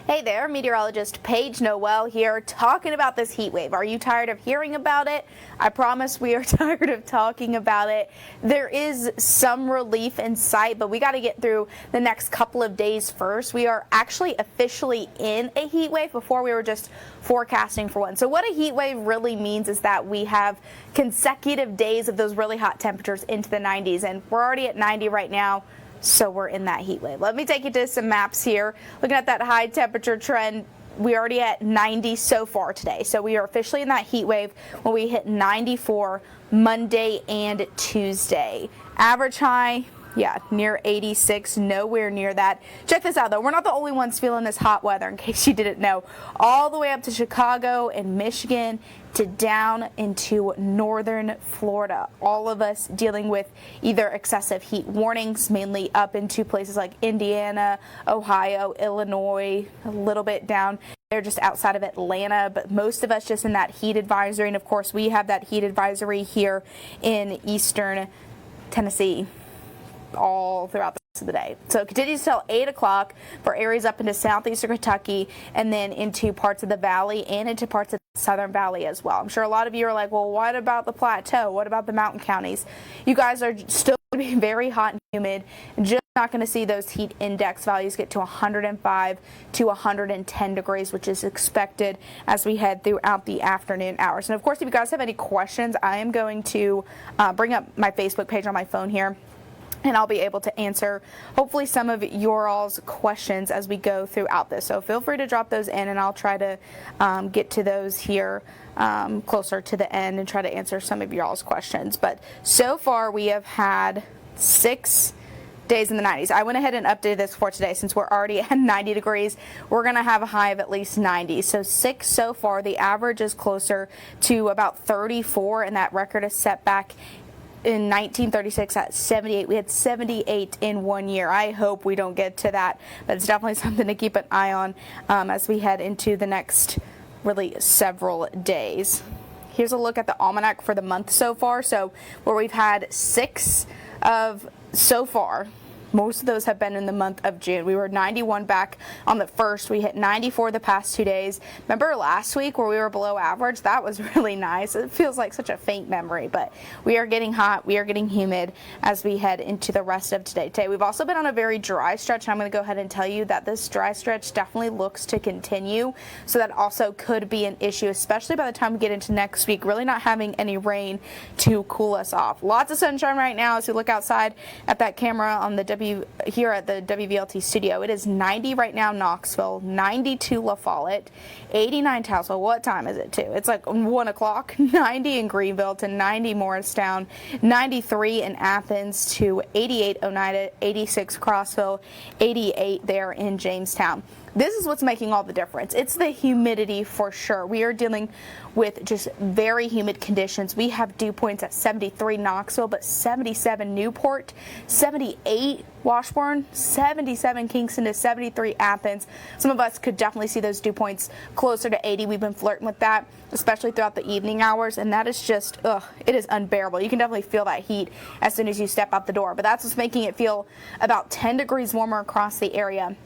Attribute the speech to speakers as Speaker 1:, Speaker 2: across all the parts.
Speaker 1: Hey there, Meteorologist Paige Noel here, talking about this heat wave. Are you tired of hearing about it? I promise we are tired of talking about it. There is some relief in sight, but we got to get through the next couple of days first. We are actually officially in a heat wave. Before we were just forecasting for one. So what a heat wave really means is that we have consecutive days of those really hot temperatures into the 90s, and we're already at 90 right now. So we're in that heat wave. Let me take you to some maps here. Looking at that high temperature trend, we're already at 90 so far today. So we are officially in that heat wave when we hit 94 Monday and Tuesday. Average high, yeah, near 86, nowhere near that. Check this out, though. We're not the only ones feeling this hot weather, in case you didn't know. All the way up to Chicago and Michigan to down into northern Florida. All of us dealing with either excessive heat warnings, mainly up into places like Indiana, Ohio, Illinois, a little bit down there just outside of Atlanta, but most of us just in that heat advisory. And of course, we have that heat advisory here in eastern Tennessee all throughout the rest of the day. So it continues till 8 o'clock for areas up into southeastern Kentucky and then into parts of the valley and into parts of the southern valley as well. I'm sure a lot of you are like, well, what about the plateau? What about the mountain counties? You guys are still going to be very hot and humid. Just not going to see those heat index values get to 105 to 110 degrees, which is expected as we head throughout the afternoon hours. And of course, if you guys have any questions, I am going to bring up my Facebook page on my phone here, and I'll be able to answer hopefully some of your all's questions as we go throughout this. So feel free to drop those in, and I'll try to get to those here closer to the end and try to answer some of your all's questions. But so far we have had 6 days in the 90s. I went ahead and updated this for today since we're already at 90 degrees. We're going to have a high of at least 90. So 6 so far. The average is closer to about 34, and that record is set back in 1936 at 78. We had 78 in 1 year. I hope we don't get to that, but it's definitely something to keep an eye on as we head into the next really several days. Here's a look at the almanac for the month so far. So where we've had 6 of so far, most of those have been in the month of June. We were 91 back on the 1st. We hit 94 the past 2 days. Remember last week where we were below average? That was really nice. It feels like such a faint memory, but we are getting hot. We are getting humid as we head into the rest of today. We've also been on a very dry stretch, and I'm going to go ahead and tell you that this dry stretch definitely looks to continue. So that also could be an issue, especially by the time we get into next week, really not having any rain to cool us off. Lots of sunshine right now as we look outside at that camera on the here at the WVLT studio. It is 90 right now, Knoxville, 92 La Follette, 89 Townsville. What time is it too? It's like 1 o'clock. 90 in Greenville to 90 Morristown, 93 in Athens to 88 Oneida, 86 Crossville, 88 there in Jamestown. This is what's making all the difference. It's the humidity for sure. We are dealing with just very humid conditions. We have dew points at 73 Knoxville, but 77 Newport, 78 Washburn, 77 Kingston to 73 Athens. Some of us could definitely see those dew points closer to 80. We've been flirting with that, especially throughout the evening hours, and that is just, it is unbearable. You can definitely feel that heat as soon as you step out the door, but that's what's making it feel about 10 degrees warmer across the area.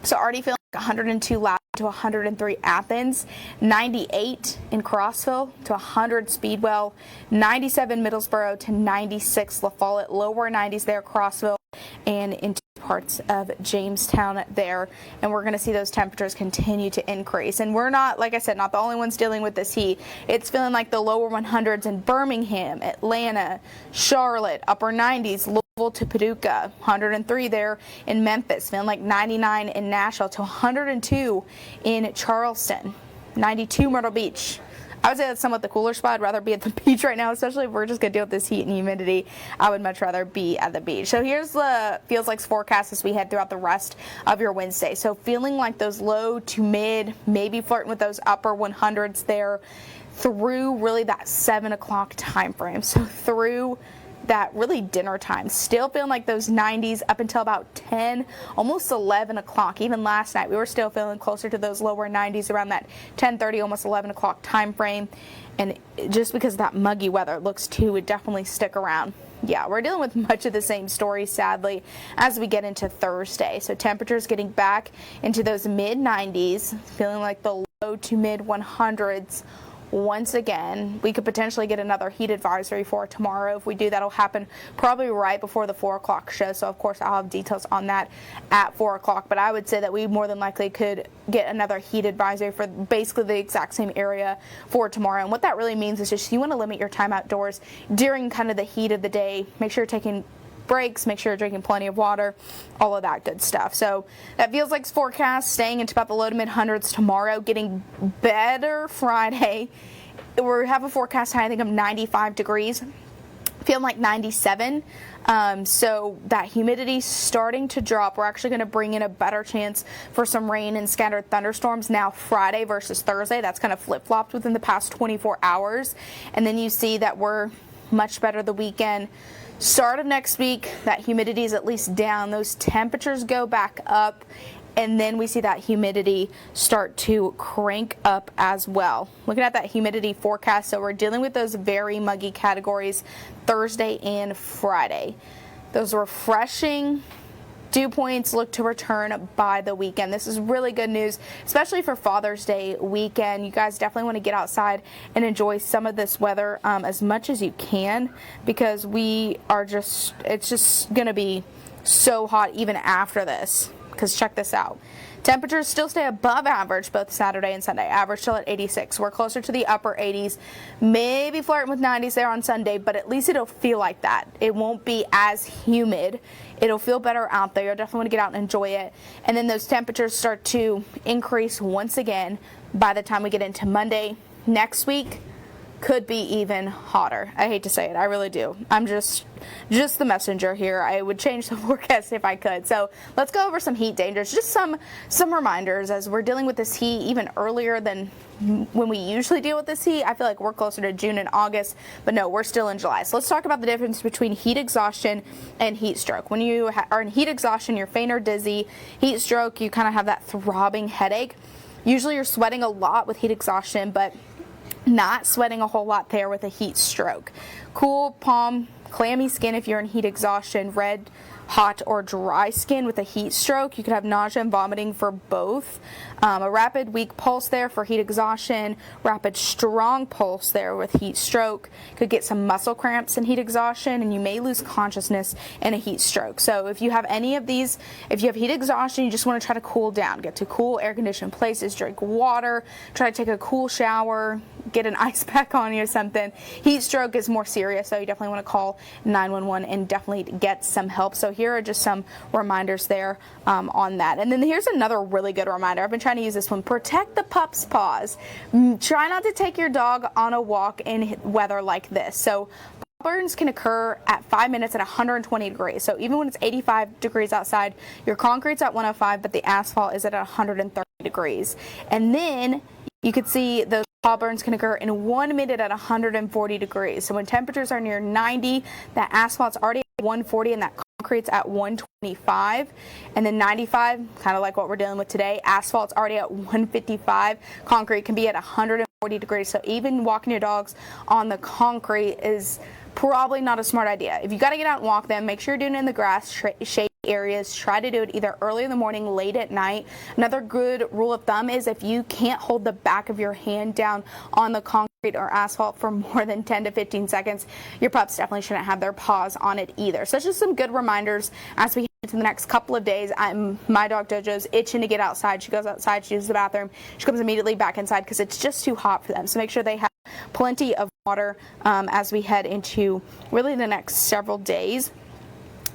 Speaker 1: So already feeling like 102 Loudon to 103 Athens, 98 in Crossville to 100 Speedwell, 97 Middlesboro to 96 La Follette, lower 90s there, Crossville, and into parts of Jamestown there. And we're going to see those temperatures continue to increase. And we're not, like I said, not the only ones dealing with this heat. It's feeling like the lower 100s in Birmingham, Atlanta, Charlotte, upper 90s, Louisville to Paducah, 103 there in Memphis, feeling like 99 in Nashville to 102 in Charleston, 92 Myrtle Beach. I would say that's somewhat the cooler spot. I'd rather be at the beach right now, especially if we're just going to deal with this heat and humidity. I would much rather be at the beach. So here's the feels like forecast as we head throughout the rest of your Wednesday. So feeling like those low to mid, maybe flirting with those upper 100s there through really that 7 o'clock time frame. So through that really dinner time, still feeling like those 90s up until about 10, almost 11 o'clock. Even last night we were still feeling closer to those lower 90s around that 10:30, almost 11 o'clock time frame. And just because of that muggy weather, it looks to would definitely stick around. Yeah, we're dealing with much of the same story, sadly, as we get into Thursday. So temperatures getting back into those mid-90s, feeling like the low to mid-100s once again. We could potentially get another heat advisory for tomorrow. If we do, that'll happen probably right before the 4 o'clock show. So, of course, I'll have details on that at 4 o'clock. But I would say that we more than likely could get another heat advisory for basically the exact same area for tomorrow. And what that really means is just you want to limit your time outdoors during kind of the heat of the day. Make sure you're taking breaks, make sure you're drinking plenty of water, all of that good stuff. So that feels like forecast, staying into about the low to mid hundreds tomorrow, getting better Friday. We have a forecast high, I think, of 95 degrees, feeling like 97. So that humidity starting to drop. We're actually going to bring in a better chance for some rain and scattered thunderstorms now Friday versus Thursday. That's kind of flip-flopped within the past 24 hours. And then you see that we're much better the weekend. Start of next week, that humidity is at least down. Those temperatures go back up, and then we see that humidity start to crank up as well. Looking at that humidity forecast, so we're dealing with those very muggy categories Thursday and Friday. Those refreshing dew points look to return by the weekend. This is really good news, especially for Father's Day weekend. You guys definitely want to get outside and enjoy some of this weather as much as you can, because it's just going to be so hot even after this. Because check this out. Temperatures still stay above average both Saturday and Sunday. Average still at 86. We're closer to the upper 80s. Maybe flirting with 90s there on Sunday, but at least it'll feel like that. It won't be as humid. It'll feel better out there. You'll definitely want to get out and enjoy it. And then those temperatures start to increase once again by the time we get into Monday next week. Could be even hotter. I hate to say it, I really do. I'm just the messenger here. I would change the forecast if I could. So let's go over some heat dangers, just some reminders as we're dealing with this heat even earlier than when we usually deal with this heat. I feel like we're closer to June and August, but no, we're still in July. So let's talk about the difference between heat exhaustion and heat stroke. When you are in heat exhaustion, you're faint or dizzy. Heat stroke, you kind of have that throbbing headache. Usually you're sweating a lot with heat exhaustion, but not sweating a whole lot there with a heat stroke. Cool palm, clammy skin if you're in heat exhaustion, red, hot, or dry skin with a heat stroke. You could have nausea and vomiting for both. A rapid, weak pulse there for heat exhaustion, rapid, strong pulse there with heat stroke. Could get some muscle cramps in heat exhaustion, and you may lose consciousness in a heat stroke. So if you have any of these, if you have heat exhaustion, you just want to try to cool down, get to cool air-conditioned places, drink water, try to take a cool shower, get an ice pack on you or something. Heat stroke is more serious, so you definitely want to call 911 and definitely get some help. So here are just some reminders there on that. And then here's another really good reminder. I've been trying to use this one. Protect the pup's paws. Try not to take your dog on a walk in weather like this. So burns can occur at 5 minutes at 120 degrees. So even when it's 85 degrees outside, your concrete's at 105, but the asphalt is at 130 degrees. And then you could see those paw burns can occur in 1 minute at 140 degrees. So when temperatures are near 90, that asphalt's already at 140 and that concrete's at 125. And then 95, kind of like what we're dealing with today, asphalt's already at 155. Concrete can be at 140 degrees. So even walking your dogs on the concrete is probably not a smart idea. If you got to get out and walk them, make sure you're doing it in the grass, shade areas. Try to do it either early in the morning, late at night. Another good rule of thumb is if you can't hold the back of your hand down on the concrete or asphalt for more than 10 to 15 seconds, your pups definitely shouldn't have their paws on it either. So it's just some good reminders as we head into the next couple of days. My dog Jojo's itching to get outside. She goes outside, she uses the bathroom, she comes immediately back inside because it's just too hot for them. So make sure they have plenty of water as we head into really the next several days.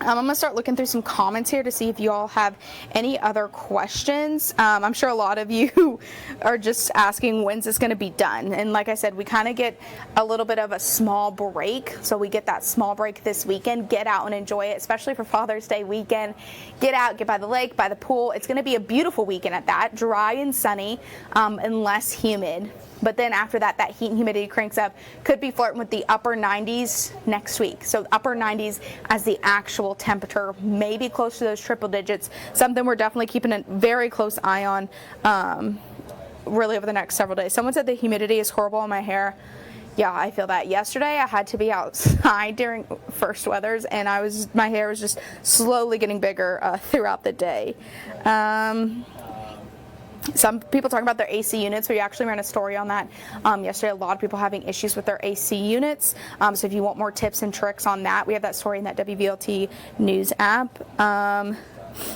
Speaker 1: I'm going to start looking through some comments here to see if you all have any other questions. I'm sure a lot of you are just asking when's this going to be done. And like I said, we kind of get a little bit of a small break. So we get that small break this weekend. Get out and enjoy it, especially for Father's Day weekend. Get out, get by the lake, by the pool. It's going to be a beautiful weekend at that. Dry and sunny and less humid. But then after that, that heat and humidity cranks up. Could be flirting with the upper 90s next week. So upper 90s as the actual temperature, maybe close to those triple digits. Something we're definitely keeping a very close eye on really over the next several days. Someone said the humidity is horrible in my hair. Yeah, I feel that. Yesterday I had to be outside during first weathers, and my hair was just slowly getting bigger throughout the day. Some people talking about their AC units. We actually ran a story on that yesterday. A lot of people having issues with their AC units. So if you want more tips and tricks on that, we have that story in that WVLT news app.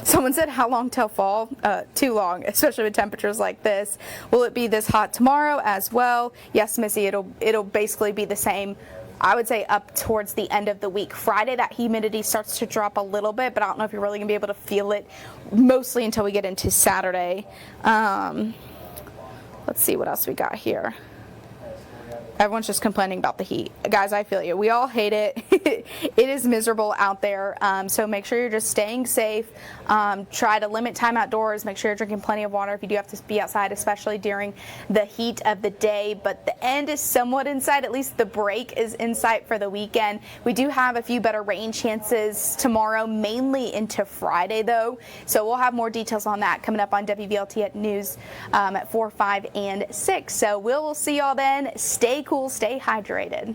Speaker 1: Someone said, how long till fall? Too long, especially with temperatures like this. Will it be this hot tomorrow as well? Yes, Missy, it'll basically be the same. I would say up towards the end of the week. Friday, that humidity starts to drop a little bit, but I don't know if you're really going to be able to feel it mostly until we get into Saturday. Let's see what else we got here. Everyone's just complaining about the heat. Guys, I feel you. We all hate it. It is miserable out there. So make sure you're just staying safe. Try to limit time outdoors. Make sure you're drinking plenty of water if you do have to be outside, especially during the heat of the day. But the end is somewhat in sight. At least the break is in sight for the weekend. We do have a few better rain chances tomorrow, mainly into Friday, though. So we'll have more details on that coming up on WVLT at News at 4, 5, and 6. So we'll see y'all then. Stay cool, stay hydrated.